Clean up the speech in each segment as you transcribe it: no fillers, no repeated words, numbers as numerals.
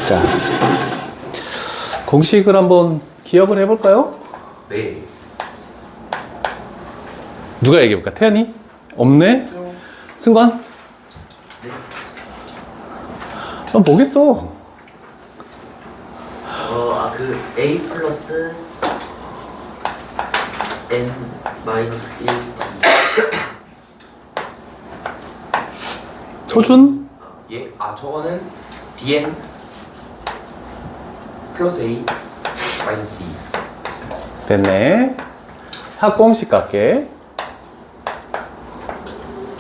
자, 공식을 한번 기억을 해볼까요? 네. 누가 얘기해볼까? 태연이? 없네? 승관? 네. 난 뭐겠어? 그 A 플러스 N 마이너스 1 소준? 예? 저거는 DN 플러스 A 마이너스 D. 됐네. 합공식 갈게.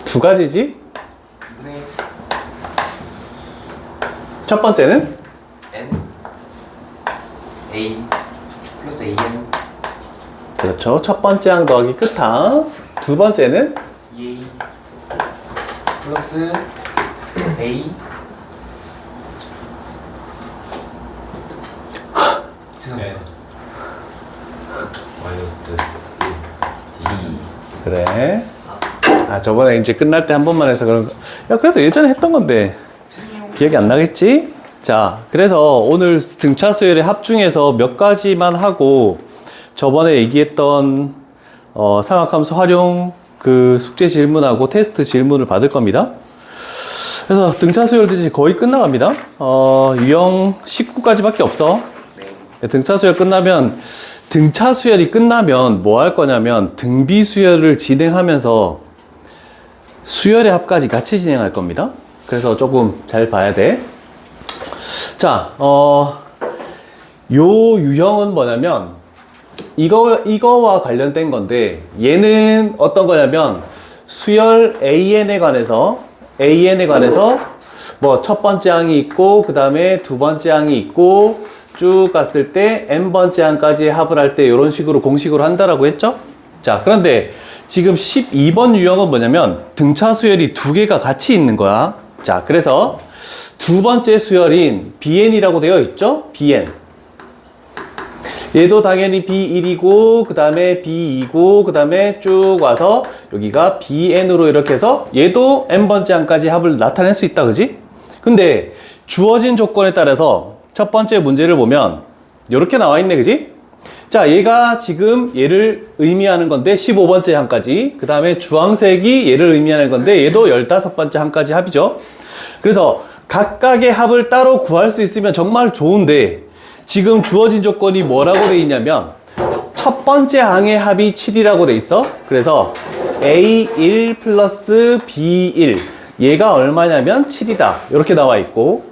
두 가지지? 네. 첫 번째는 N A 플러스 AN 그렇죠. 첫 번째 항 더하기 끝항. 두 번째는 2A 플러스 A 죄송해요. 마이너스 1 D. 그래. 저번에 이제 끝날 때 한 번만 해서 그런 거. 야, 그래도 예전에 했던 건데 기억이 안 나겠지? 자, 그래서 오늘 등차 수열의 합 중에서 몇 가지만 하고 저번에 얘기했던 삼각함수 활용 그 숙제 질문하고 테스트 질문을 받을 겁니다. 그래서 등차 수열들이 거의 끝나갑니다. 유형 19까지밖에 없어. 등차 수열 끝나면 등차 수열이 끝나면 뭐 할 거냐면 등비 수열을 진행하면서 수열의 합까지 같이 진행할 겁니다. 그래서 조금 잘 봐야 돼. 자, 요 유형은 뭐냐면 이거와 관련된 건데 얘는 어떤 거냐면 수열 AN에 관해서 뭐 첫 번째 항이 있고 그 다음에 두 번째 항이 있고 쭉 갔을 때 n번째 항까지 합을 할 때 이런 식으로 공식으로 한다라고 했죠. 자, 그런데 지금 12번 유형은 뭐냐면 등차 수열이 두 개가 같이 있는 거야. 자, 그래서 두 번째 수열인 BN이라고 되어 있죠? BN. 얘도 당연히 B1이고, 그 다음에 B2고, 그 다음에 쭉 와서 여기가 BN으로 이렇게 해서 얘도 N번째 항까지 합을 나타낼 수 있다, 그지? 근데 주어진 조건에 따라서 첫 번째 문제를 보면 이렇게 나와 있네, 그지? 자, 얘가 지금 얘를 의미하는 건데 15번째 항까지, 그 다음에 주황색이 얘를 의미하는 건데 얘도 15번째 항까지 합이죠. 그래서 각각의 합을 따로 구할 수 있으면 정말 좋은데 지금 주어진 조건이 뭐라고 돼 있냐면 첫 번째 항의 합이 7이라고 돼 있어. 그래서 A1 플러스 B1 얘가 얼마냐면 7이다 이렇게 나와 있고,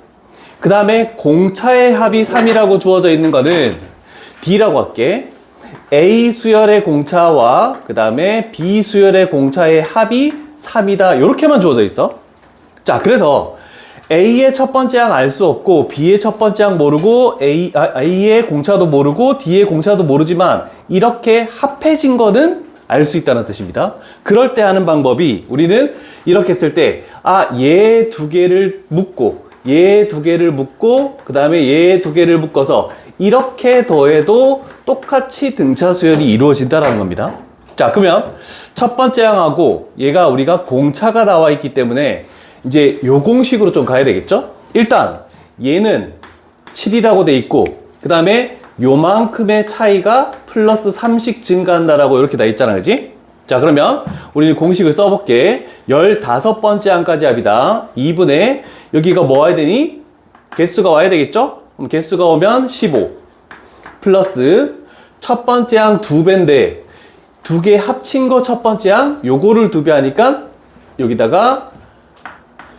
그 다음에 공차의 합이 3이라고 주어져 있는 거는 D라고 할게. A 수열의 공차와 그 다음에 B 수열의 공차의 합이 3이다 이렇게만 주어져 있어. 자, 그래서 A의 첫 번째 항 알 수 없고 B의 첫 번째 항 모르고 A의 공차도 모르고 D의 공차도 모르지만 이렇게 합해진 거는 알 수 있다는 뜻입니다. 그럴 때 하는 방법이 우리는 이렇게 했을 때 얘 두 개를 묶고 얘 두 개를 묶고 그 다음에 얘 두 개를 묶어서 이렇게 더해도 똑같이 등차 수열이 이루어진다라는 겁니다. 자, 그러면 첫 번째 항하고 얘가 우리가 공차가 나와 있기 때문에 이제 요 공식으로 좀 가야 되겠죠? 일단 얘는 7이라고 돼 있고 그 다음에 요만큼의 차이가 플러스 3씩 증가한다라고 이렇게 돼 있잖아, 그지? 자, 그러면 우리는 공식을 써볼게. 15번째 항까지 합이다. 2분의 여기가 뭐 와야 되니? 개수가 와야 되겠죠? 그럼 개수가 오면 15 플러스 첫 번째 항 2배인데 두 개 합친 거 첫 번째 항 요거를 2배 하니까 여기다가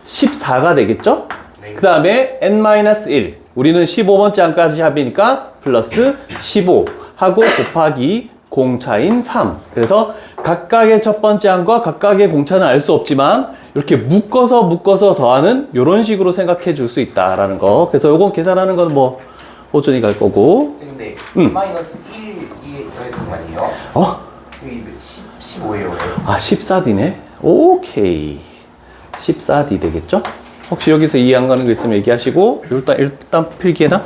14가 되겠죠? 네. 그 다음에 n-1 우리는 15번째 항까지 합이니까 플러스 15 하고 곱하기 공차인 3. 그래서 각각의 첫 번째 항과 각각의 공차는 알 수 없지만 이렇게 묶어서 더하는 이런 식으로 생각해 줄 수 있다라는 거. 그래서 요건 계산하는 건 뭐 호준이 갈 거고. 근데 마이너스 1이 더했던 거 아니에요? 여기 15예요. 14D네. 오케이. 14D 되겠죠? 혹시 여기서 이해 안 가는 거 있으면 얘기하시고, 일단 필기해놔.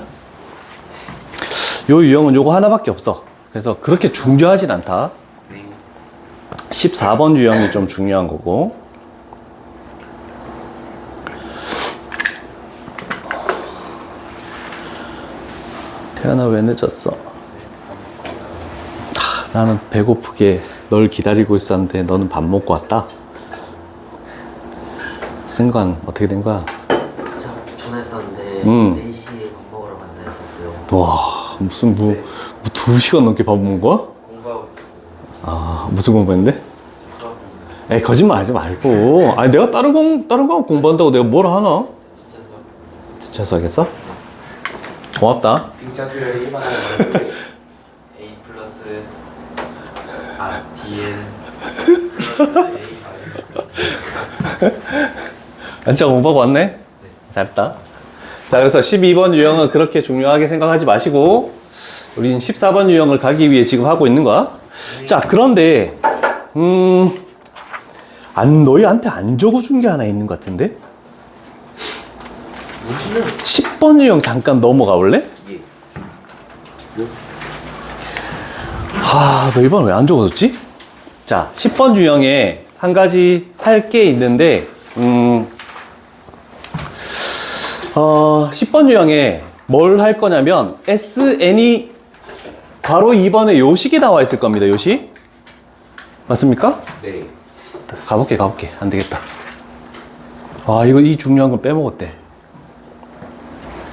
요 유형은 요거 하나밖에 없어. 그래서 그렇게 중요하진 않다. 14번 유형이 좀 중요한 거고. 태연아 왜 늦었어? 나는 배고프게 널 기다리고 있었는데 너는 밥 먹고 왔다? 승관 어떻게 된 거야? 제가 전화했었는데 4시에 밥 먹으러 간다 했었어요. 와 무슨 뭐 2시간 넘게 밥 먹은 거야? 공부하고 있었어요. 아 무슨 공부했는데? 수학입니다. 에이 거짓말 하지 말고 아니 내가 다른 거 공부한다고 내가 뭘 하나? 진짜 수학. 진짜 수학했어? 고맙다. 등차 수열이 일반화는 A 플러스 DN 플러스 A 마이너스. 진짜 공부하고 왔네? 잘했다. 자, 그래서 12번 유형은 그렇게 중요하게 생각하지 마시고, 우린 14번 유형을 가기 위해 지금 하고 있는 거야. 자, 그런데, 너희한테 안 적어준 게 하나 있는 것 같은데? 무시는 10번 유형 잠깐 넘어가 볼래? 예. 너 이번 왜 안 적어줬지? 자, 10번 유형에 한 가지 할 게 있는데, 10번 유형에 뭘 할 거냐면, SN이 괄호 2번에 요식이 나와 있을 겁니다, 요식. 맞습니까? 네. 가볼게. 안 되겠다. 이 중요한 건 빼먹었대.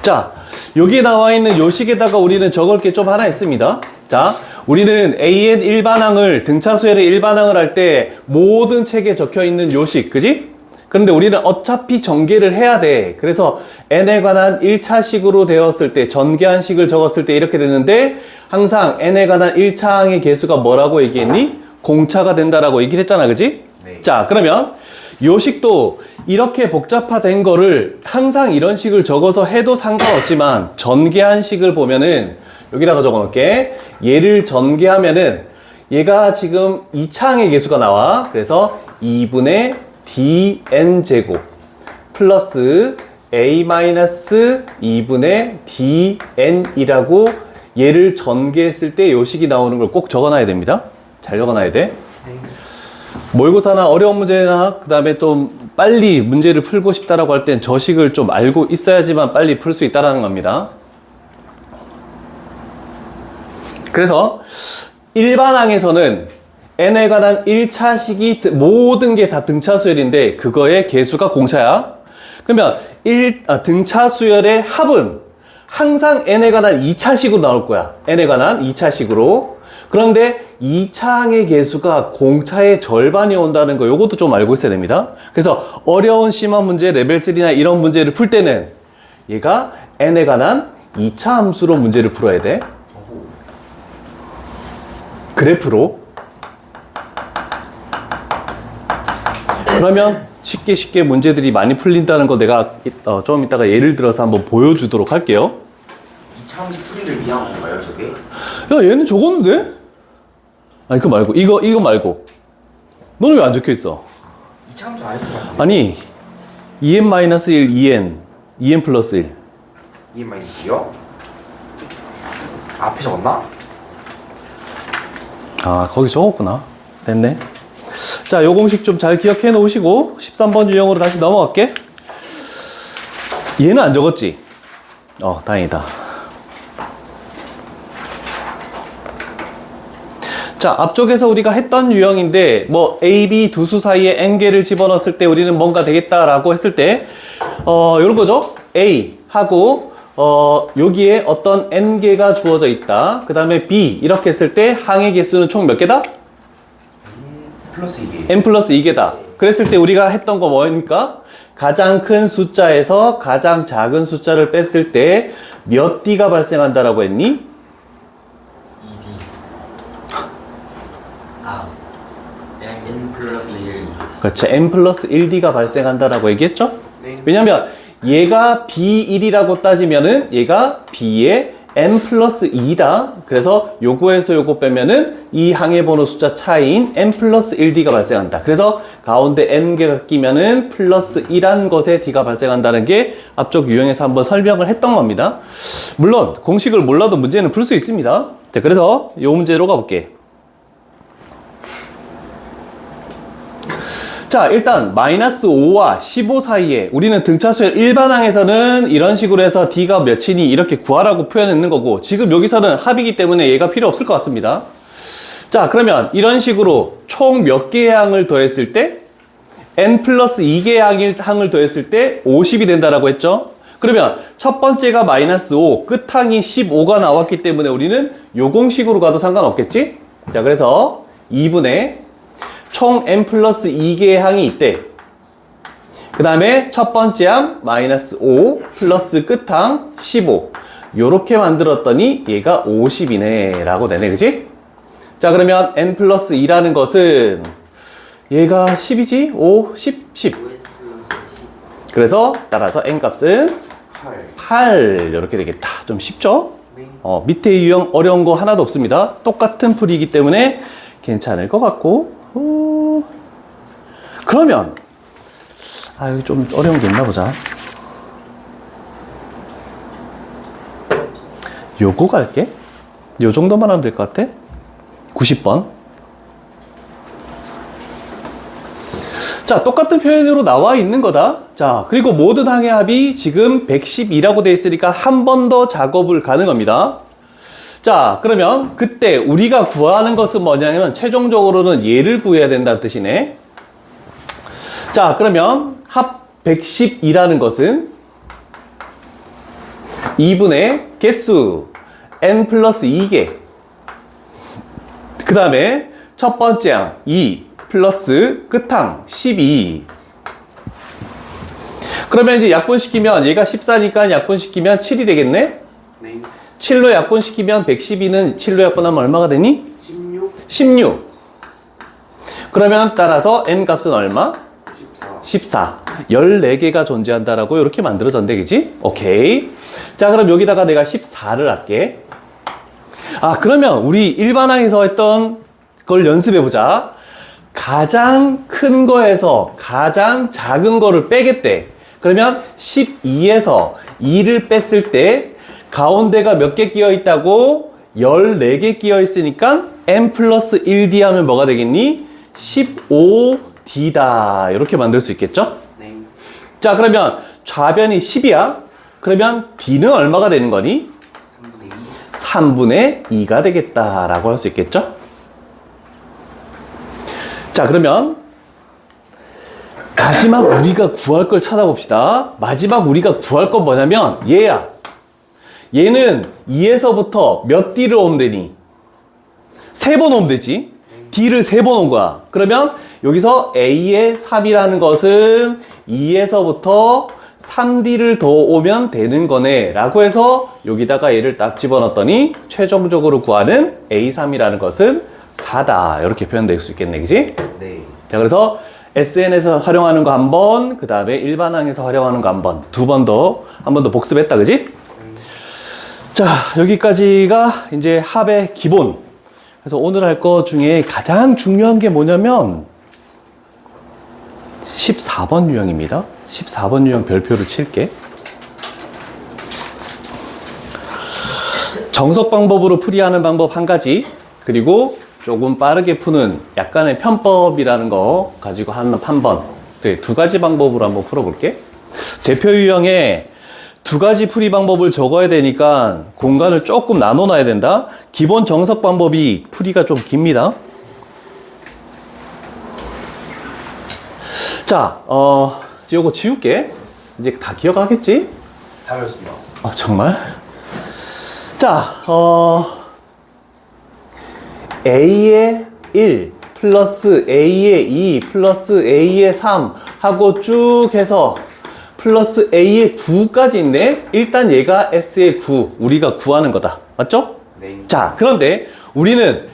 자, 여기에 나와 있는 요식에다가 우리는 적을 게 좀 하나 있습니다. 자, 우리는 AN 일반항을, 등차수열의 일반항을 할 때 모든 책에 적혀 있는 요식, 그지? 그런데 우리는 어차피 전개를 해야 돼. 그래서 n에 관한 1차식으로 되었을 때, 전개한식을 적었을 때 이렇게 되는데, 항상 n에 관한 1차항의 개수가 뭐라고 얘기했니? 공차가 된다라고 얘기를 했잖아, 그지? 네. 자, 그러면 요식도 이렇게 복잡화된 거를 항상 이런 식을 적어서 해도 상관없지만, 전개한식을 보면은, 여기다가 적어 놓을게. 얘를 전개하면은, 얘가 지금 2차항의 개수가 나와. 그래서 2분의 dn제곱 플러스 a-2분의 dn이라고 얘를 전개했을 때 요식이 나오는 걸 꼭 적어놔야 됩니다. 잘 적어놔야 돼. 모의고사나 어려운 문제나 그 다음에 좀 빨리 문제를 풀고 싶다라고 할 땐 저식을 좀 알고 있어야지만 빨리 풀 수 있다라는 겁니다. 그래서 일반항에서는 n에 관한 1차식이 모든 게 다 등차수열인데 그거의 개수가 공차야. 그러면 등차수열의 합은 항상 n에 관한 2차식으로 나올 거야. n에 관한 2차식으로. 그런데 2차항의 개수가 공차의 절반이 온다는 거 요것도 좀 알고 있어야 됩니다. 그래서 어려운 심화 문제 레벨 3나 이런 문제를 풀 때는 얘가 n에 관한 2차 함수로 문제를 풀어야 돼. 그래프로. 그러면 쉽게 문제들이 많이 풀린다는 거 내가 좀 이따가 예를 들어서 한번 보여주도록 할게요. 이 차함수 풀이를 위한 건가요, 저게? 야, 얘는 적었는데? 아니, 그거 말고, 이거 말고. 너는 왜 안 적혀 있어? 이 차함수 아닐 것 같은데. 아니, 2n-1, 2n 플러스 1. EM-요? 앞에 적었나? 거기 적었구나. 됐네. 자, 요 공식 좀 잘 기억해 놓으시고 13번 유형으로 다시 넘어갈게. 얘는 안 적었지? 다행이다. 자, 앞쪽에서 우리가 했던 유형인데 뭐 A, B 두 수 사이에 n개를 집어넣었을 때 우리는 뭔가 되겠다라고 했을 때 요런 거죠. A 하고 여기에 어떤 n개가 주어져 있다. 그 다음에 B 이렇게 했을 때 항의 개수는 총 몇 개다? 플러스 2개. n 플러스 2개다. 그랬을 때 우리가 했던 거 뭐입니까? 가장 큰 숫자에서 가장 작은 숫자를 뺐을 때 몇 D가 발생한다라고 했니? 2D. N 플러스 1. 그렇죠. n 플러스 1D가 발생한다라고 얘기했죠? 네. 왜냐면 얘가 B1이라고 따지면은 얘가 B의 n 플러스 2다. 그래서 요거에서 요거 빼면은 이 항의 번호 숫자 차이인 n 플러스 1D가 발생한다. 그래서 가운데 n개가 끼면은 플러스 1한 것에 D가 발생한다는 게 앞쪽 유형에서 한번 설명을 했던 겁니다. 물론 공식을 몰라도 문제는 풀 수 있습니다. 자, 그래서 요 문제로 가볼게. 자, 자, 일단 마이너스 5와 15 사이에 우리는 등차수의 일반항에서는 이런 식으로 해서 D가 몇이니 이렇게 구하라고 표현했는 거고, 지금 여기서는 합이기 때문에 얘가 필요 없을 것 같습니다. 자, 그러면 이런 식으로 총 몇 개의 항을 더했을 때 n 플러스 2개의 항을 더했을 때 50이 된다라고 했죠. 그러면 첫 번째가 마이너스 5, 끝항이 15가 나왔기 때문에 우리는 요 공식으로 가도 상관없겠지? 자, 그래서 2분의 총 n 플러스 2개의 항이 있대. 그 다음에 첫 번째 항 마이너스 5 플러스 끝항 15. 요렇게 만들었더니 얘가 50이네 라고 되네, 그지? 자, 그러면 n 플러스 2라는 것은 얘가 10이지? 5, 10, 10. 5n 플러스 10. 그래서 따라서 n 값은 8. 8 이렇게 되겠다. 좀 쉽죠? 네. 밑에 유형 어려운 거 하나도 없습니다. 똑같은 풀이기 때문에 괜찮을 것 같고. 그러면 여기 좀 어려운 게 있나 보자. 요거 갈게. 요 정도만 하면 될 것 같아. 90번. 자, 똑같은 표현으로 나와 있는 거다. 자, 그리고 모든 항의 합이 지금 112라고 되어 있으니까 한 번 더 작업을 가는 겁니다. 자, 그러면 그때 우리가 구하는 것은 뭐냐면 최종적으로는 얘를 구해야 된다는 뜻이네. 자, 그러면 합 112라는 것은 2분의 개수 n 플러스 2개, 그 다음에 첫 번째 항 2 플러스 끝항 12. 그러면 이제 약분시키면 얘가 14니까 약분시키면 7이 되겠네? 네. 7로 약분시키면 112는 7로 약분하면 얼마가 되니? 16. 16. 그러면 따라서 n 값은 얼마? 14. 14. 14개가 존재한다라고 이렇게 만들어졌네, 그지? 오케이. 자, 그럼 여기다가 내가 14를 할게. 그러면 우리 일반항에서 했던 걸 연습해보자. 가장 큰 거에서 가장 작은 거를 빼겠대. 그러면 12에서 2를 뺐을 때 가운데가 몇 개 끼어 있다고? 14개 끼어 있으니까 n 플러스 1d 하면 뭐가 되겠니? 15d다. 이렇게 만들 수 있겠죠? 네. 자, 그러면 좌변이 10이야. 그러면 d는 얼마가 되는 거니? 3분의 2. 3분의 2가 되겠다라고 할 수 있겠죠? 자, 그러면 마지막 우리가 구할 걸 찾아봅시다. 마지막 우리가 구할 건 뭐냐면 얘야. 얘는 2에서부터 몇 D를 오면 되니? 3번 오면 되지. D를 3번 온 거야. 그러면 여기서 A의 3이라는 것은 2에서부터 3D를 더 오면 되는 거네 라고 해서 여기다가 얘를 딱 집어넣었더니 최종적으로 구하는 A3이라는 것은 4다. 이렇게 표현될 수 있겠네, 그지? 네. 자, 그래서 SN에서 활용하는 거 한 번, 그 다음에 일반항에서 활용하는 거 한 번, 두 번 더, 한 번 더 복습했다, 그지? 자, 여기까지가 이제 합의 기본. 그래서 오늘 할 거 중에 가장 중요한 게 뭐냐면 14번 유형입니다. 14번 유형 별표를 칠게. 정석 방법으로 풀이하는 방법 한 가지, 그리고 조금 빠르게 푸는 약간의 편법이라는 거 가지고 한 번. 네, 두 가지 방법으로 한번 풀어볼게. 대표 유형에 두 가지 풀이 방법을 적어야 되니까 공간을 조금 나눠 놔야 된다. 기본 정석 방법이 풀이가 좀 깁니다. 자, 요거 지울게. 이제 다 기억하겠지? 다 배웠습니다. 정말? 자, A의 1 플러스 A의 2 플러스 A의 3 하고 쭉 해서 플러스 A의 9까지 있네. 일단 얘가 S의 9, 우리가 구하는 거다. 맞죠? 네. 자, 그런데 우리는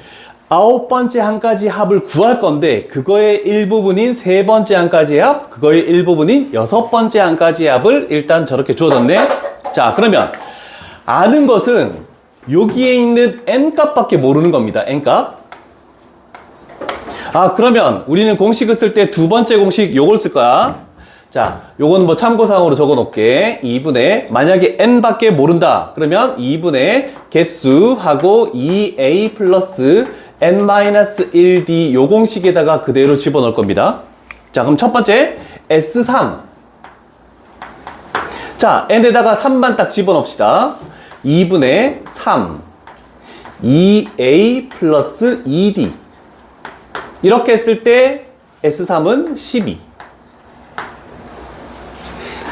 9번째 항까지 합을 구할 건데 그거의 일부분인 3번째 항까지의 합, 그거의 일부분인 6번째 항까지의 합을 일단 저렇게 주어졌네. 자, 그러면 아는 것은 여기에 있는 n값밖에 모르는 겁니다. n값. 그러면 우리는 공식을 쓸 때 두 번째 공식 요걸 쓸 거야. 자, 요건 뭐 참고사항으로 적어 놓을게. 2분의 만약에 n밖에 모른다. 그러면 2분의 개수하고 2a 플러스 n-1d 요 공식에다가 그대로 집어넣을 겁니다. 자, 그럼 첫 번째 S3. 자, n에다가 3만 딱 집어넣읍시다. 2분의 3 2a 플러스 2d. 이렇게 했을 때 S3은 12.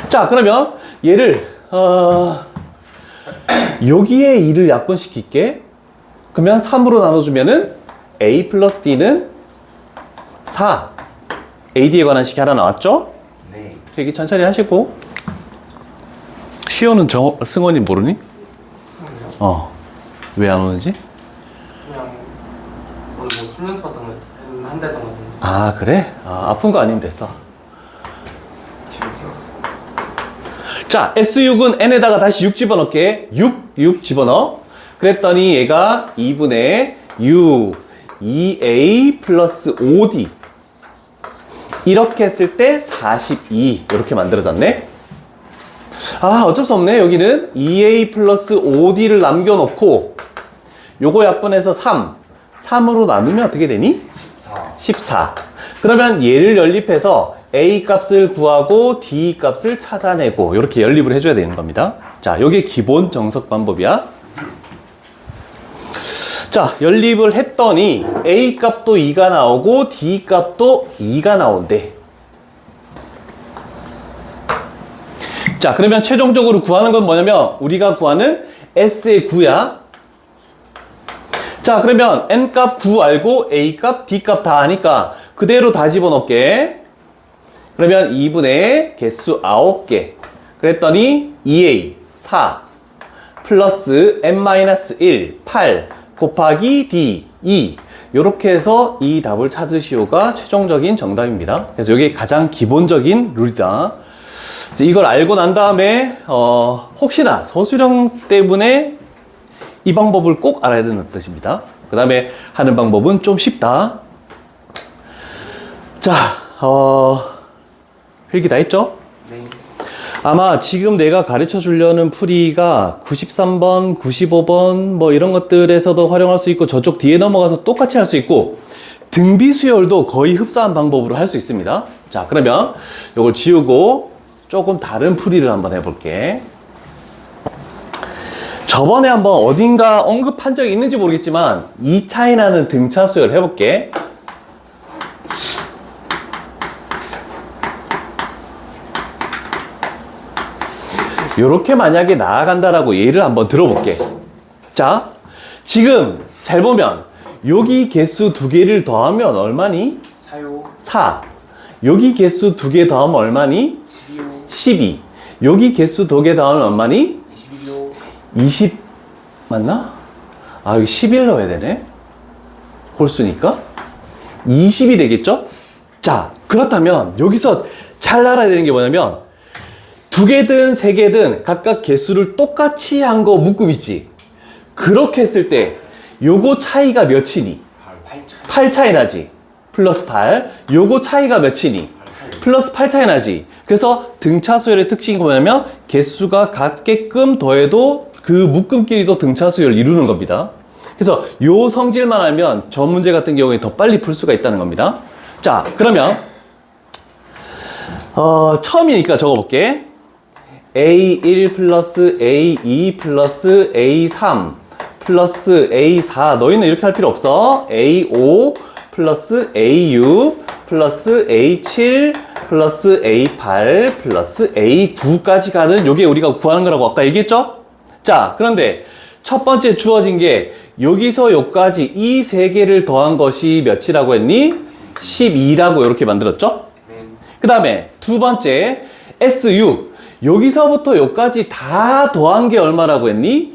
자, 그러면 얘를 여기에 2를 약분시킬게. 그러면 3으로 나눠주면은 a 플러스 d는 4. ad에 관한 식이 하나 나왔죠? 네. 얘기 천천히 하시고. 시호는 승원이 모르니? 왜 안 오는지? 그냥 원래 뭐술 연습 같은 거 한달 동안 했는데 아, 그래? 아픈 거 아니면 됐어. 자, S6은 n에다가 다시 6 집어넣게. 6 집어넣어. 그랬더니 얘가 2분의 6 2a 플러스 5d. 이렇게 했을 때 42. 이렇게 만들어졌네. 어쩔 수 없네. 여기는 2a 플러스 5d를 남겨놓고 요거 약분해서 3으로 나누면 어떻게 되니? 14. 그러면 얘를 연립해서 a 값을 구하고 d 값을 찾아내고 이렇게 연립을 해줘야 되는 겁니다. 자, 요게 기본 정석 방법이야. 자, 연립을 했더니 a 값도 2가 나오고 d 값도 2가 나온대. 자, 그러면 최종적으로 구하는 건 뭐냐면 우리가 구하는 s의 9야. 자, 그러면 n 값 9 알고 a 값, d 값 다 아니까 그대로 다 집어넣게. 그러면 2분의 개수 9개. 그랬더니 2a 4 플러스 n-1 8 곱하기 d 2. 이렇게 해서 이 답을 찾으시오가 최종적인 정답입니다. 그래서 이게 가장 기본적인 룰이다. 이걸 알고 난 다음에 혹시나 서술형 때문에 이 방법을 꼭 알아야 되는 뜻입니다. 그 다음에 하는 방법은 좀 쉽다. 자, 필기 다 했죠? 네. 아마 지금 내가 가르쳐 주려는 풀이가 93번, 95번 뭐 이런 것들에서도 활용할 수 있고 저쪽 뒤에 넘어가서 똑같이 할 수 있고 등비 수열도 거의 흡사한 방법으로 할 수 있습니다. 자, 그러면 이걸 지우고 조금 다른 풀이를 한번 해볼게. 저번에 한번 어딘가 언급한 적이 있는지 모르겠지만 2차이 나는 등차 수열 해볼게. 요렇게 만약에 나아간다라고 예를 한번 들어볼게. 자, 지금 잘 보면 여기 개수 2개를 더하면 얼마니? 4요 4. 여기 개수 2개 더하면 얼마니? 12요 12. 여기 개수 2개 더하면 얼마니? 21요 20 맞나? 여기 11 넣어야 되네. 홀수니까 20이 되겠죠? 자, 그렇다면 여기서 잘 알아야 되는 게 뭐냐면 2개든 3개든 각각 개수를 똑같이 한 거 묶음 있지. 그렇게 했을 때 요거 차이가 몇이니? 8 차이 나지. 플러스 8. 요거 차이가 몇이니? 플러스 8 차이 나지. 그래서 등차 수열의 특징이 뭐냐면 개수가 같게끔 더해도 그 묶음끼리도 등차 수열을 이루는 겁니다. 그래서 요 성질만 알면 저 문제 같은 경우에 더 빨리 풀 수가 있다는 겁니다. 자, 그러면 처음이니까 적어볼게. A1 플러스 A2 플러스 A3 플러스 A4. 너희는 이렇게 할 필요 없어. A5 플러스 A6 플러스 A7 플러스 A8 플러스 A9까지 가는 요게 우리가 구하는 거라고 아까 얘기했죠? 자, 그런데 첫 번째 주어진 게 여기서 요까지 이 세 개를 더한 것이 몇이라고 했니? 12라고 이렇게 만들었죠? 그 다음에 두 번째 S6 여기서부터 요까지 다 더한 게 얼마라고 했니?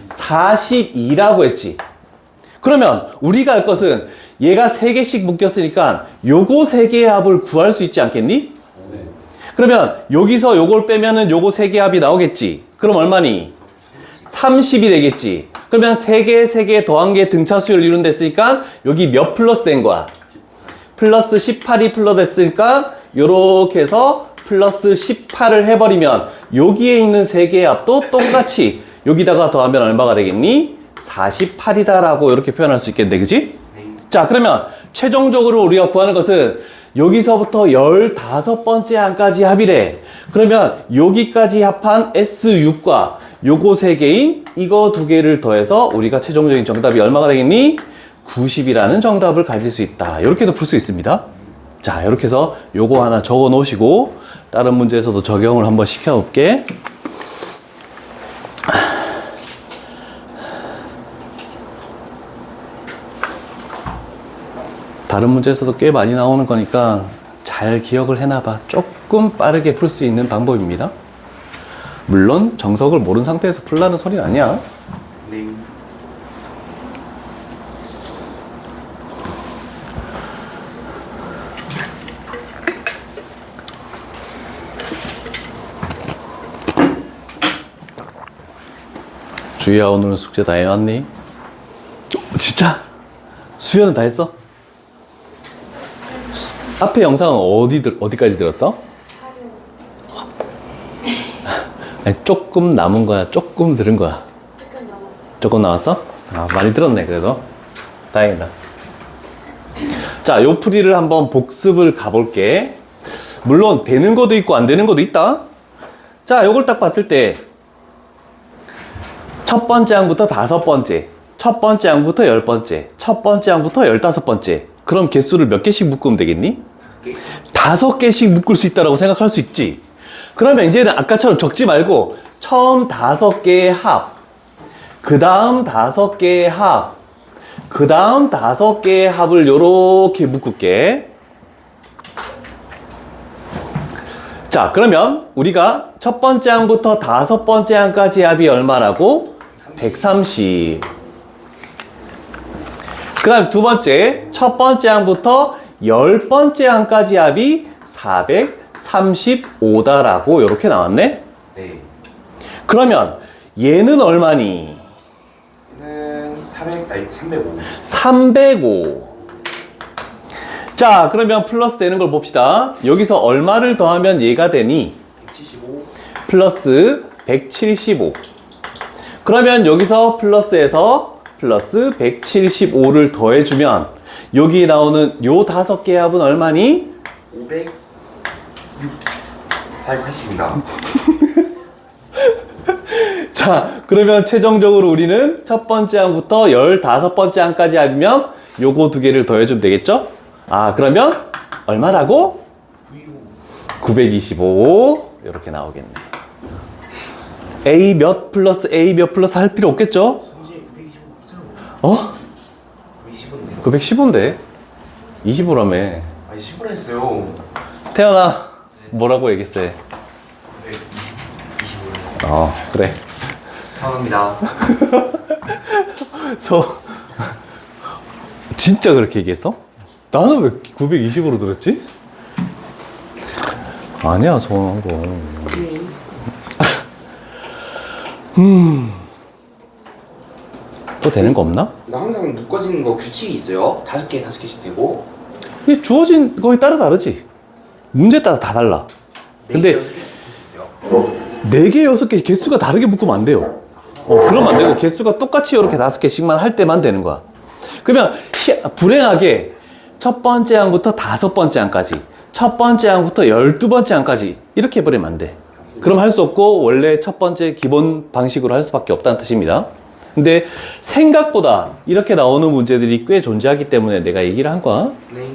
42라고 했지. 그러면 우리가 할 것은 얘가 3개씩 묶였으니까 요거 3개의 합을 구할 수 있지 않겠니? 그러면 여기서 요걸 빼면은 요거 3개의 합이 나오겠지. 그럼 얼마니? 30이 되겠지. 그러면 3개 더한 게 등차 수열 이룬 됐으니까 여기 몇 플러스 된 거야? 플러스 18이 플러스 됐으니까 요렇게 해서 플러스 18을 해버리면 여기에 있는 3개의 합도 똑같이 여기다가 더하면 얼마가 되겠니? 48이다 라고 이렇게 표현할 수 있겠네, 그지? 자, 그러면 최종적으로 우리가 구하는 것은 여기서부터 15번째 항까지 합이래. 그러면 여기까지 합한 S6과 요거 3개인 이거 2개를 더해서 우리가 최종적인 정답이 얼마가 되겠니? 90이라는 정답을 가질 수 있다. 이렇게도 풀 수 있습니다. 자, 이렇게 해서 요거 하나 적어 놓으시고 다른 문제에서도 적용을 한번 시켜 볼게. 다른 문제에서도 꽤 많이 나오는 거니까 잘 기억을 해놔봐. 조금 빠르게 풀 수 있는 방법입니다. 물론 정석을 모르는 상태에서 풀라는 소리는 아니야. 네. 주희야, 오늘은 숙제 다 해왔니? 진짜? 수연은 다 했어? 앞에 영상은 어디까지 들었어? 아니, 조금 남은 거야? 조금 들은 거야? 조금 남았어? 아, 많이 들었네, 그래도. 다행이다. 자, 요 풀이를 한번 복습을 가볼게. 물론, 되는 것도 있고, 안 되는 것도 있다. 자, 요걸 딱 봤을 때, 첫 번째 항부터 5번째, 첫 번째 항부터 10번째, 첫 번째 항부터 15번째. 그럼 개수를 몇 개씩 묶으면 되겠니? 5개씩 묶을 수 있다고 생각할 수 있지. 그러면 이제는 아까처럼 적지 말고 처음 5개의 합, 그 다음 5개의 합, 그 다음 5개의 합을 요렇게 묶을게. 자, 그러면 우리가 첫 번째 항부터 5번째 항까지 합이 얼마라고? 130. 그 다음 두 번째, 첫 번째 항부터 10번째 항까지 합이 435다라고 이렇게 나왔네? 네. 그러면 얘는 얼마니? 얘는 305. 305. 자, 그러면 플러스 되는 걸 봅시다. 여기서 얼마를 더하면 얘가 되니? 175. 플러스 175. 그러면 여기서 플러스에서 플러스 175를 더해주면 여기 나오는 요 5개의 합은 얼마니? 506. 480입니다. 자, 그러면 최종적으로 우리는 첫 번째 항부터 15번째 항까지 하면 요거 2개를 더해주면 되겠죠? 아, 그러면 얼마라고? 925. 이렇게 나오겠네. A 몇 플러스 A 몇 플러스 할 필요 없겠죠? 성질 925 없어요. 어? 925인데. 910인데 25라며. 아니 10분 했어요. 태연아, 뭐라고 얘기했어요? 925 했어요. 그래. 사랑합니다. 진짜 그렇게 얘기했어? 나는 왜 920으로 들었지? 아니야, 서운한 거. 또 되는 거 없나? 이거 항상 묶어지는 거 규칙이 있어요. 5개씩 되고. 이게 주어진 거에 따라 다르지. 문제에 따라 다 달라. 근데 6개씩 풀수 있어요. 4개, 6개 개수가 다르게 묶으면 안 돼요. 그러면 안 되고 개수가 똑같이 이렇게 5개씩만 할 때만 되는 거야. 그러면 불행하게 첫 번째 항부터 5번째 항까지, 첫 번째 항부터 12번째 항까지 이렇게 해버리면 안 돼. 그럼 할 수 없고 원래 첫 번째 기본 방식으로 할 수밖에 없다는 뜻입니다. 근데 생각보다 이렇게 나오는 문제들이 꽤 존재하기 때문에 내가 얘기를 한 거야. 네.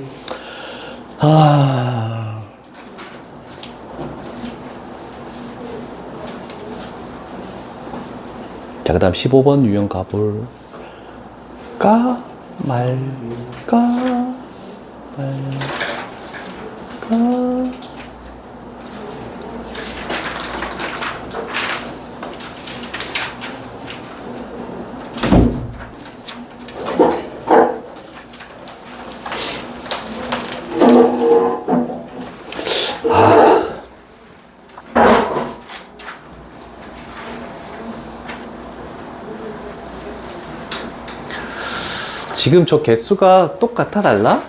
자, 그 다음 15번 유형 가볼까 말까 말까. 지금 저 개수가 똑같아 달라?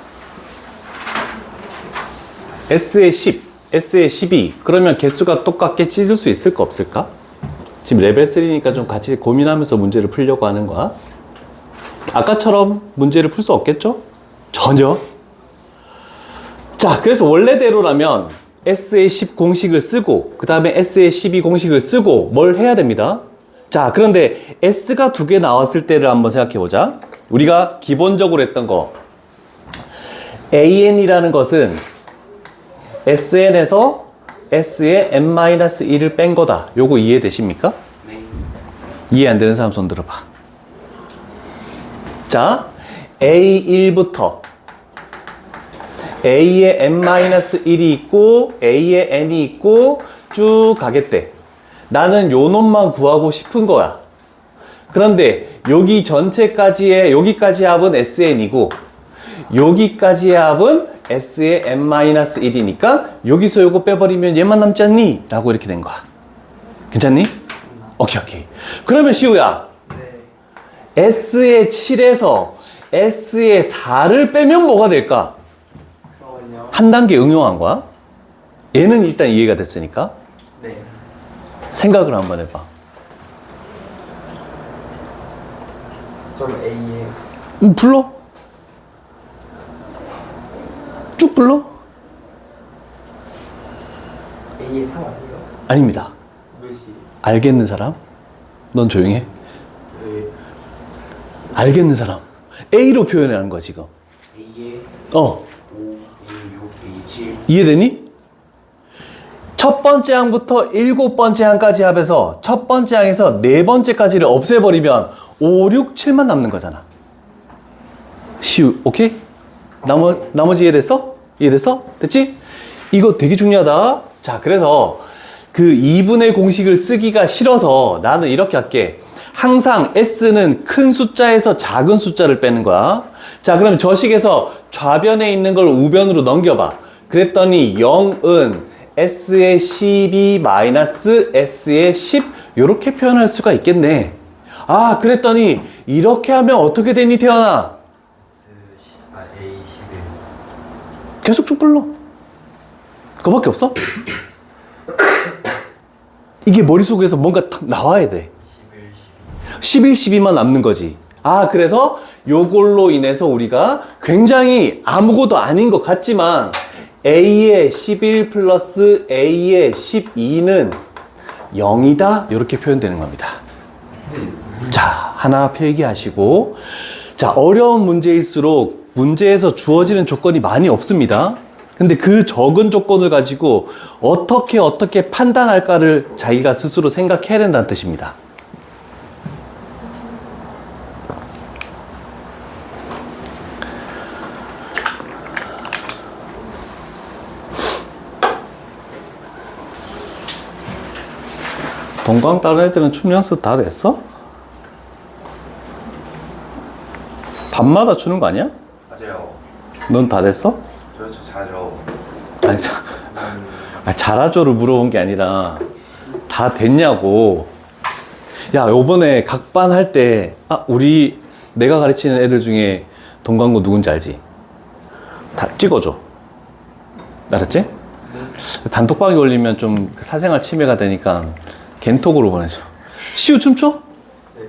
S에 10, S에 12. 그러면 개수가 똑같게 찢을 수 있을까 없을까? 지금 레벨 3니까 좀 같이 고민하면서 문제를 풀려고 하는 거야. 아까처럼 문제를 풀 수 없겠죠? 전혀. 자, 그래서 원래대로라면 S의 10 공식을 쓰고 그 다음에 S의 12 공식을 쓰고 뭘 해야 됩니다. 자, 그런데 S가 두 개 나왔을 때를 한번 생각해 보자. 우리가 기본적으로 했던 거 AN이라는 것은 SN에서 S의 n-1을 뺀 거다. 요거 이해되십니까? 네. 이해 안 되는 사람 손 들어봐. 자, A1부터 A의 n-1이 있고 A의 n이 있고 쭉 가겠대. 나는 요 놈만 구하고 싶은 거야. 그런데 여기 전체까지의 여기까지 합은 SN이고 여기까지의 합은 S의 n-1이니까 여기서 요거 빼버리면 얘만 남지 않니? 라고 이렇게 된 거야. 괜찮니? 오케이. 그러면 시우야, 네. S의 7에서 S의 4를 빼면 뭐가 될까? 그러면요. 한 단계 응용한 거야. 얘는 일단 이해가 됐으니까 네. 생각을 한번 해봐. 좀 A에 불러. 쭉 불러. A의 3 아니에요? 아닙니다. 몇이? 알겠는 사람? 넌 조용히 해. 네. 알겠는 사람. A로 표현하는 거야 지금. A에 어, 5, A6, A7. 이해되니? 첫 번째 항부터 7번째 항까지 합해서 첫 번째 항에서 네 번째까지를 없애버리면 5, 6, 7만 남는 거잖아. 오케이? 나머지 이해됐어? 이해됐어? 됐지? 이거 되게 중요하다. 자, 그래서 그 2분의 공식을 쓰기가 싫어서 나는 이렇게 할게. 항상 S는 큰 숫자에서 작은 숫자를 빼는 거야. 자, 그럼 저식에서 좌변에 있는 걸 우변으로 넘겨봐. 그랬더니 0은 S의 12 마이너스 S의 10 이렇게 표현할 수가 있겠네. 아, 그랬더니 이렇게 하면 어떻게 되니 태연아? A11 계속 쭉 불러. 그거밖에 없어? 이게 머릿속에서 뭔가 탁 나와야 돼. 11, 12만 남는 거지. 아, 그래서 요걸로 인해서 우리가 굉장히 아무것도 아닌 것 같지만 A의 11 플러스 A의 12는 0이다. 이렇게 표현되는 겁니다. 자, 하나 필기하시고. 자, 어려운 문제일수록 문제에서 주어지는 조건이 많이 없습니다. 근데 그 적은 조건을 가지고 어떻게 판단할까를 자기가 스스로 생각해야 된다는 뜻입니다. 동강 다른 애들은 춤 연습 다 됐어? 밤마다 추는 거 아니야? 맞아요. 넌 다 됐어? 저 잘하죠. 아니, 잘하죠를 물어본 게 아니라 다 됐냐고. 야, 요번에 각반 할 때 내가 가르치는 애들 중에 동강고 누군지 알지? 다 찍어줘. 알았지? 단톡방에 올리면 좀 사생활 침해가 되니까 겐톡으로 보내줘. 시우 춤춰? 네.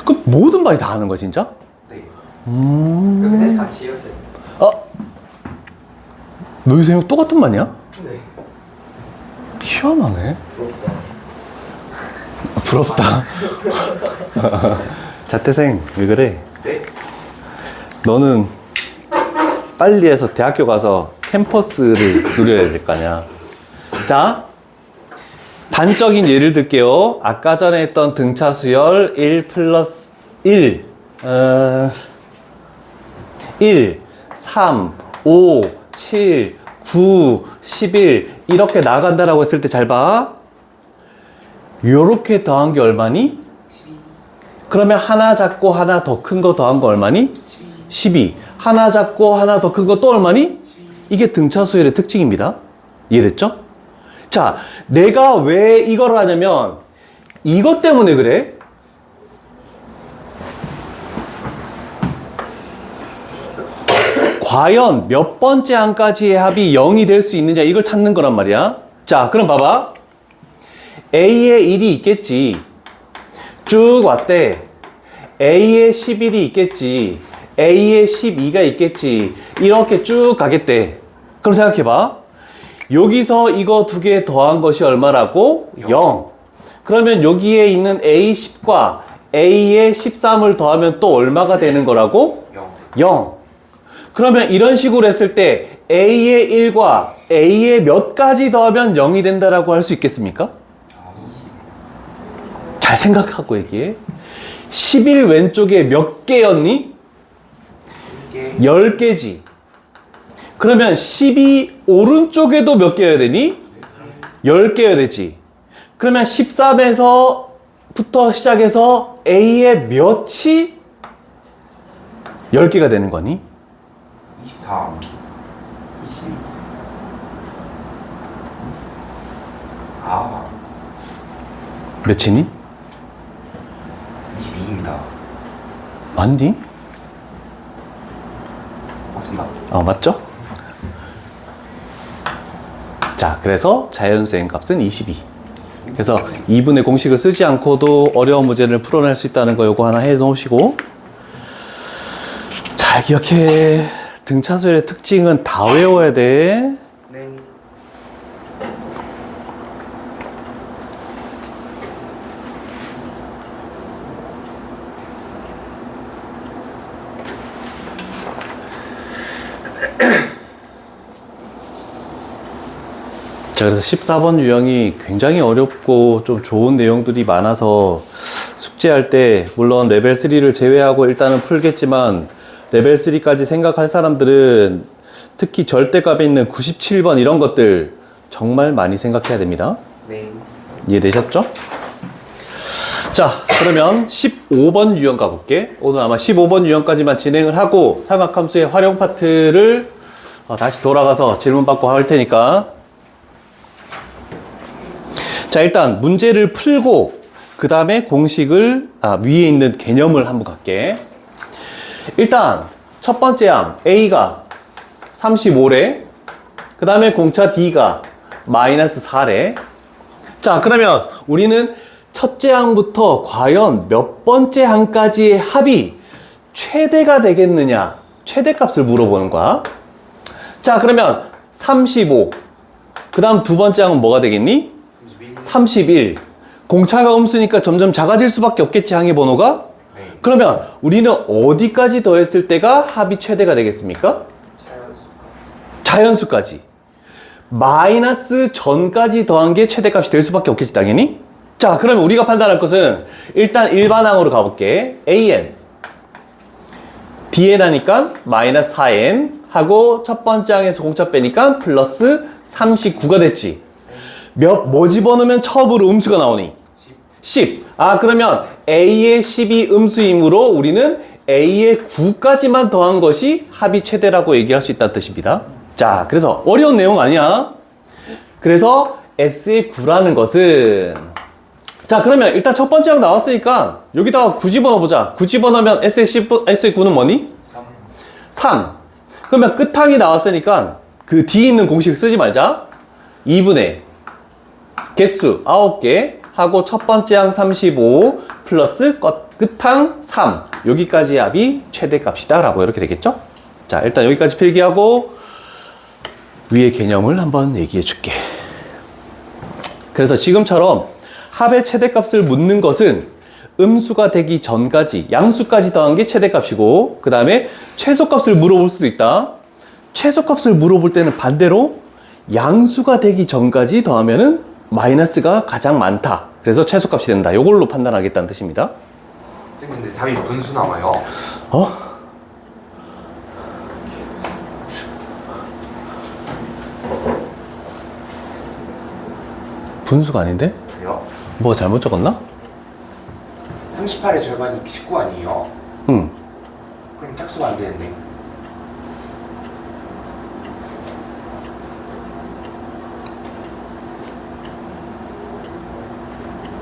그럼 모든 말이 다 하는 거야 진짜? 네. 그렇게 셋이 같이 이었어요. 너희 세 명 똑같은 반이야? 네. 희한하네. 부럽다. 부럽다. 자태생 왜 그래? 네. 너는 빨리 해서 대학교 가서 캠퍼스를 누려야 될 거 아니야. 자, 단적인 예를 들게요. 아까 전에 했던 등차 수열 1 플러스 1 1, 3, 5, 7, 9, 11 이렇게 나간다라고 했을 때 잘 봐. 요렇게 더한 게 얼마니? 12. 그러면 하나 작고 하나 더 큰 거 더한 거 얼마니? 12. 하나 작고 하나 더 큰 거 또 얼마니? 이게 등차 수열의 특징입니다. 이해됐죠? 자, 내가 왜 이걸 하냐면 이것 때문에 그래. 과연 몇 번째 항까지의 합이 0이 될 수 있느냐 이걸 찾는 거란 말이야. 자, 그럼 봐봐. A의 1이 있겠지. 쭉 왔대. A의 11이 있겠지. A의 12가 있겠지. 이렇게 쭉 가겠대. 그럼 생각해봐. 여기서 이거 두 개 더한 것이 얼마라고? 0. 그러면 여기에 있는 A10과 A의 13을 더하면 또 얼마가 되는 거라고? 0. 그러면 이런 식으로 했을 때 A의 1과 A의 몇 가지 더하면 0이 된다라고 할 수 있겠습니까? 잘 생각하고 얘기해. 11 왼쪽에 몇 개였니? 10개지. 그러면 12 오른쪽에도 몇 개여야 되니? 10개여야 되지. 그러면 13에서부터 시작해서 A의 몇이 10개가 되는 거니? 23, 20. 아, 몇이니? 22입니다. 맞니? 맞습니다. 맞죠? 자, 그래서 자연수의 값은 22. 그래서 2분의 공식을 쓰지 않고도 어려운 문제를 풀어낼 수 있다는 거 요거 하나 해 놓으시고. 잘 기억해. 등차수열의 특징은 다 외워야 돼. 네. 자, 그래서 14번 유형이 굉장히 어렵고 좀 좋은 내용들이 많아서 숙제할 때 물론 레벨 3를 제외하고 일단은 풀겠지만 레벨 3까지 생각할 사람들은 특히 절대값에 있는 97번 이런 것들 정말 많이 생각해야 됩니다. 네. 이해되셨죠? 자, 그러면 15번 유형 가볼게. 오늘 아마 15번 유형까지만 진행을 하고 삼각함수의 활용 파트를 다시 돌아가서 질문 받고 할 테니까. 자, 일단 문제를 풀고 그 다음에 공식을 위에 있는 개념을 한번 갈게. 일단 첫 번째 함 A가 35래. 그 다음에 공차 D가 마이너스 4래. 자, 그러면 우리는 첫째 항부터 과연 몇 번째 항까지의 합이 최대가 되겠느냐, 최대값을 물어보는 거야. 자, 그러면 35. 그 다음 두 번째 항은 뭐가 되겠니? 31. 공차가 음수니까 점점 작아질 수밖에 없겠지, 항의 번호가? 네. 그러면 우리는 어디까지 더했을 때가 합이 최대가 되겠습니까? 자연수까지. 마이너스 전까지 더한 게 최대값이 될 수밖에 없겠지, 당연히. 자, 그러면 우리가 판단할 것은 일단 일반항으로 가볼게. AN. DN 하니까 마이너스 4N 하고 첫 번째 항에서 공차 빼니까 플러스 39가 됐지. 뭐 집어넣으면 처음으로 음수가 나오니? 10. 그러면 A의 10이 음수이므로 우리는 A의 9까지만 더한 것이 합이 최대라고 얘기할 수 있다는 뜻입니다. 자, 그래서 어려운 내용 아니야. 그래서 S의 9라는 것은, 자, 그러면 일단 첫 번째 항 나왔으니까 여기다가 9 집어넣어보자. 9 집어넣으면 S의 9는 뭐니? 3. 그러면 끝항이 나왔으니까 그 뒤에 있는 공식 쓰지 말자. 2분의 개수 9개 하고 첫 번째 항 35 플러스 끝항 3. 여기까지 합이 최대값이다 라고 이렇게 되겠죠? 자, 일단 여기까지 필기하고 위의 개념을 한번 얘기해 줄게. 그래서 지금처럼 합의 최대값을 묻는 것은 음수가 되기 전까지 양수까지 더한 게 최대값이고, 그 다음에 최소값을 물어볼 수도 있다. 최소값을 물어볼 때는 반대로 양수가 되기 전까지 더하면은 마이너스가 가장 많다. 그래서 최소값이 된다. 이걸로 판단하겠다는 뜻입니다. 근데 답이 분수 나와요. 분수가 아닌데? 그래요? 뭐 잘못 적었나? 38의 절반이 19 아니에요? 응. 그럼 짝수가 안 되는데.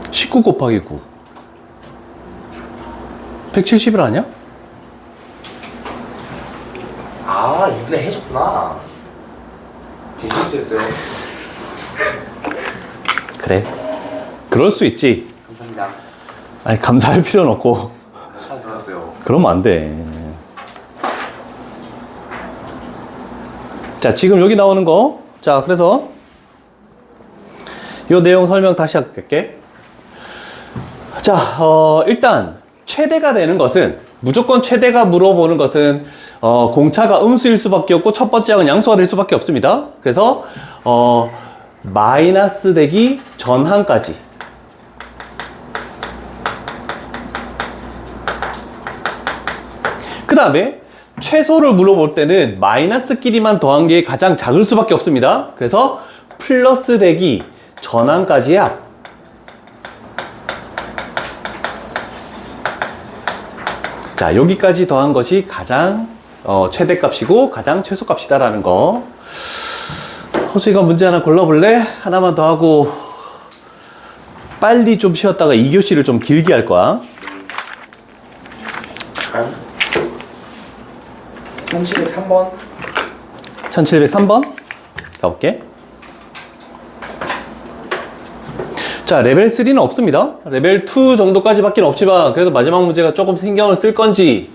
19 곱하기 9. 170일 아니야? 이분에 해줬구나. 제 실수였어요. 그래. 그럴 수 있지. 감사합니다. 아니, 감사할 필요는 없고. 잘 들었어요. 그러면 안 돼. 자, 자, 지금 여기 나오는 거. 자, 그래서 요 내용 설명 다시 할게. 자, 일단 최대가 되는 것은 무조건 최대가 물어보는 것은 공차가 음수일 수밖에 없고 첫 번째 항은 양수가 될 수밖에 없습니다. 그래서 마이너스 되기 전항까지. 그 다음에 최소를 물어볼 때는 마이너스끼리만 더한 게 가장 작을 수밖에 없습니다. 그래서 플러스 되기 전항까지의 합. 자, 여기까지 더한 것이 가장 최대값이고 가장 최소값이다라는 거. 호수이가 문제 하나 골라볼래? 하나만 더 하고 빨리 좀 쉬었다가 2교시를 좀 길게 할 거야. 1703번. 1703번 가볼게. 자, 레벨 3는 없습니다. 레벨 2 정도까지밖에 없지만 그래도 마지막 문제가 조금 신경을 쓸 건지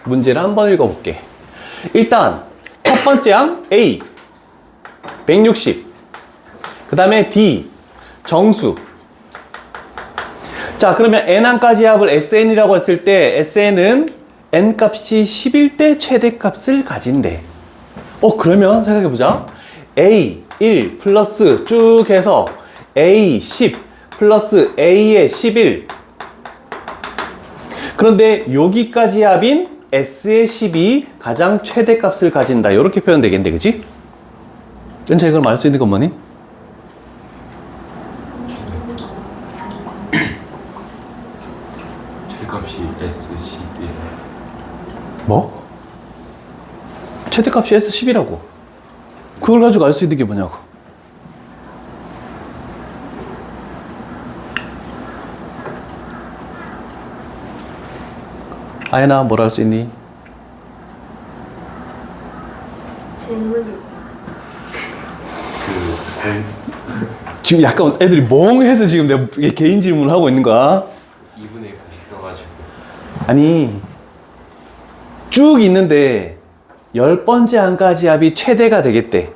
문제를 한번 읽어볼게. 일단 첫 번째 항 A 160, 그 다음에 D 정수. 자, 그러면 n항까지 합을 SN이라고 했을 때 SN은 n값이 10일 때 최대값을 가진대. 그러면 생각해보자. A 1 플러스 쭉 해서 A 10 플러스 A의 11. 그런데 여기까지 합인 S의 10이 가장 최대값을 가진다. 이렇게 표현되겠는데, 그치? 은채 이걸 말 수 있는 건 뭐니? 최대값이 S11. 뭐? 최대값이 S10이라고. 그걸 가지고 알 수 있는 게 뭐냐고. 아연아, 뭘 할 수 있니? 질문이 지금 약간 애들이 멍해서 지금 내가 개인 질문을 하고 있는 거야. 2분의 9씩 써가지고. 아니, 쭉 있는데 10번째 항까지 합이 최대가 되겠대.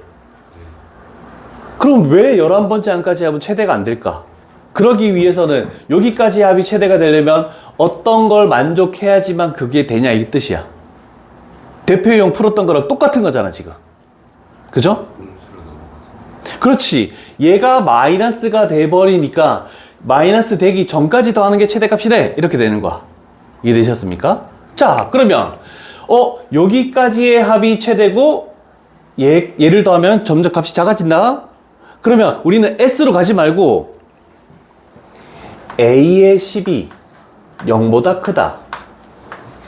그럼 왜 11번째 항까지 합은 최대가 안 될까? 그러기 위해서는 여기까지 합이 최대가 되려면 어떤 걸 만족해야지만 그게 되냐 이 뜻이야. 대표형 풀었던 거랑 똑같은 거잖아 지금. 그죠? 음수로 넘어가서. 그렇지. 얘가 마이너스가 돼버리니까 마이너스 되기 전까지 더하는 게 최대값이래. 이렇게 되는 거야. 이해되셨습니까? 자, 그러면 여기까지의 합이 최대고 얘를 더하면 점점 값이 작아진다. 그러면 우리는 S로 가지 말고 A의 10이 0보다 크다.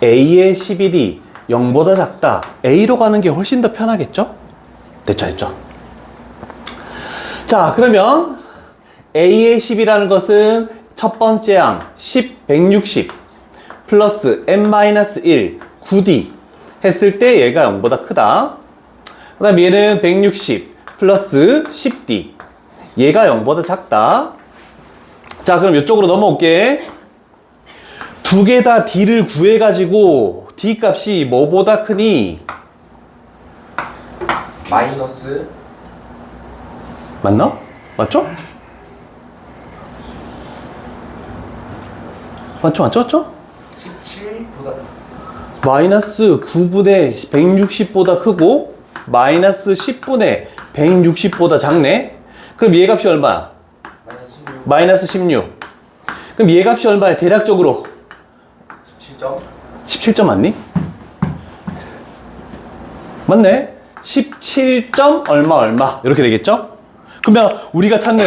A의 11이 0보다 작다. A로 가는 게 훨씬 더 편하겠죠? 됐죠? 자, 그러면 A의 10이라는 것은 첫 번째 항 10, 160 플러스 n-1, 9D 했을 때 얘가 0보다 크다. 그 다음 얘는 160 플러스 10D. 얘가 0보다 작다. 자, 그럼 이쪽으로 넘어올게. 두 개 다 D를 구해가지고 D 값이 뭐보다 크니? 마이너스 맞나? 맞죠? 맞죠? 17보다 마이너스 9분의 160보다 크고 마이너스 10분의 160보다 작네? 그럼 얘 값이 얼마야? 마이너스 16. 마이너스 16. 그럼 얘 값이 얼마야? 대략적으로 17점. 17점 맞니? 맞네. 17점 얼마 이렇게 되겠죠? 그러면 우리가 찾는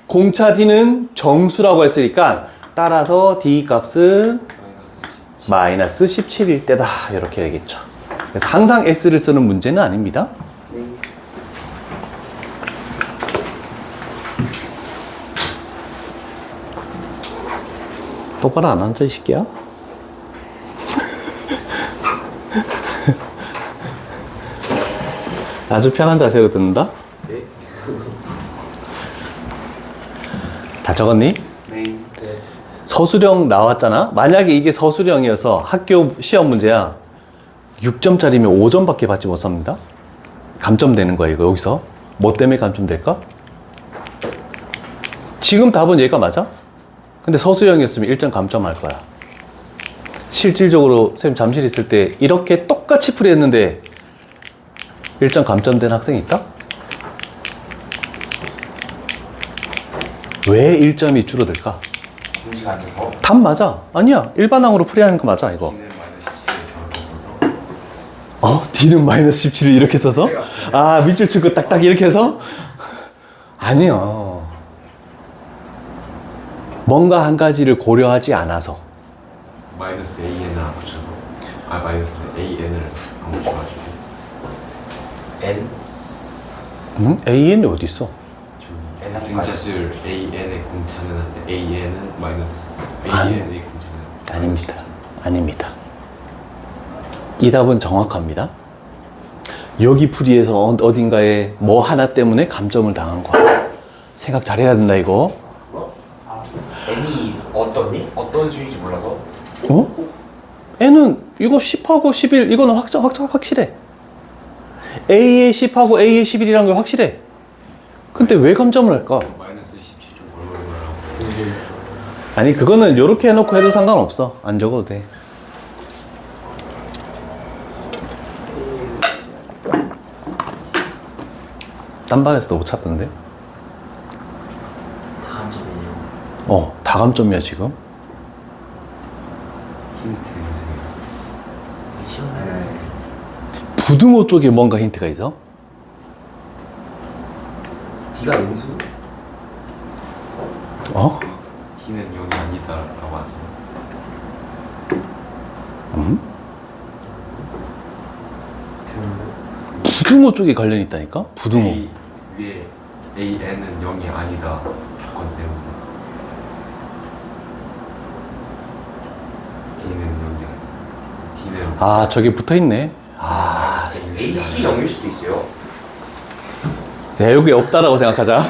공차 D는 정수라고 했으니까 따라서 D 값은 마이너스 17일 때다 이렇게 되겠죠. 그래서 항상 S를 쓰는 문제는 아닙니다. 네. 똑바로 안 앉아 이 새끼야? 아주 편한 자세로 듣는다? 네. 다 적었니? 네. 네. 서술형 나왔잖아? 만약에 이게 서술형이어서 학교 시험 문제야 6점짜리면 5점밖에 받지 못합니다. 감점되는 거야, 이거 여기서. 뭐 때문에 감점될까? 지금 답은 얘가 맞아? 근데 서술형이었으면 1점 감점할 거야. 실질적으로 쌤 잠실 있을 때 이렇게 똑같이 풀이했는데 1점 감점된 학생이 있다? 왜 1점이 줄어들까? 공식 안 써서 답 맞아. 아니야. 일반항으로 풀이하는 거 맞아, 이거. D는 마이너스 17을 저렇게 써서 D는 마이너스 17을 이렇게 써서? 아, 밑줄 치고 딱딱 이렇게 해서? 아니요. 뭔가 한 가지를 고려하지 않아서. 마이너스 AN을 안 붙여서 마이너스 AN을 안 붙여가지고 N 응? AN이 어디 있어? N 합 등차수열 AN의 공차는 한데 AN은 마이너스 AN의 공차는 아닙니다. 아닙니다. 이 답은 정확합니다. 여기 풀이에서 어딘가에 뭐 하나 때문에 감점을 당한 거야. 생각 잘해야 된다, 이거. N이 어떤 수인지 몰라서 어? N은 이거 10하고 11, 이거는 확실해. A의 10하고 A의 11이라는 게 확실해. 근데 왜 감점을 할까? 마이너스 17 좀 걸걸걸하고 아니, 그거는 이렇게 해놓고 해도 상관없어. 안 적어도 돼. 딴 반에서도 못 찾던데? 다음 점이네요. 다 감점이야, 지금. 힌트 주세요. 시원해. 부등호 쪽에 뭔가 힌트가 있어? D가 음수? 어? D는 0이 아니다라고 안 써서 부등호 쪽에 관련이 있다니까? 부등호. 위에 AN은 0이 아니다 조건 때문에 D는 0이 아니다. D는 아, 저게 붙어 있네. A10이 0일 수도 있어요. 네, 여기 없다라고 생각하자.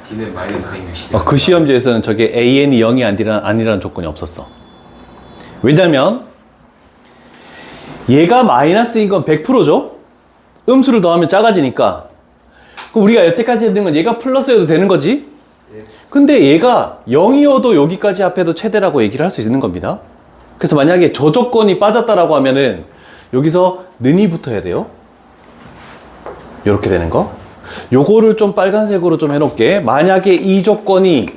D는 마이너스 160. 그 시험지에서는 저게 AN이 0이 아니라는 조건이 없었어. 왜냐면 얘가 마이너스인 건 100%죠? 음수를 더하면 작아지니까. 그럼 우리가 여태까지 했던 건 얘가 플러스여도 되는 거지? 근데 얘가 0이어도 여기까지 합해도 최대라고 얘기를 할 수 있는 겁니다. 그래서 만약에 저 조건이 빠졌다라고 하면은 여기서 는이 붙어야 돼요. 이렇게 되는 거. 요거를 좀 빨간색으로 좀 해놓을게. 만약에 이 조건이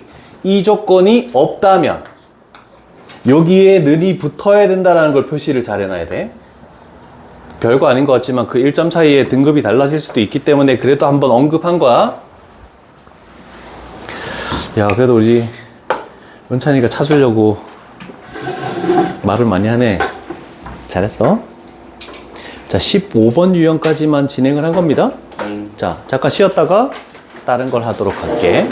없다면 여기에 는이 붙어야 된다는 걸 표시를 잘 해놔야 돼. 별거 아닌 것 같지만 그 1점 차이에 등급이 달라질 수도 있기 때문에 그래도 한번 언급한 거야. 야, 그래도 우리 은찬이가 찾으려고 말을 많이 하네. 잘했어. 자, 15번 유형까지만 진행을 한 겁니다. 자, 잠깐 쉬었다가 다른 걸 하도록 할게.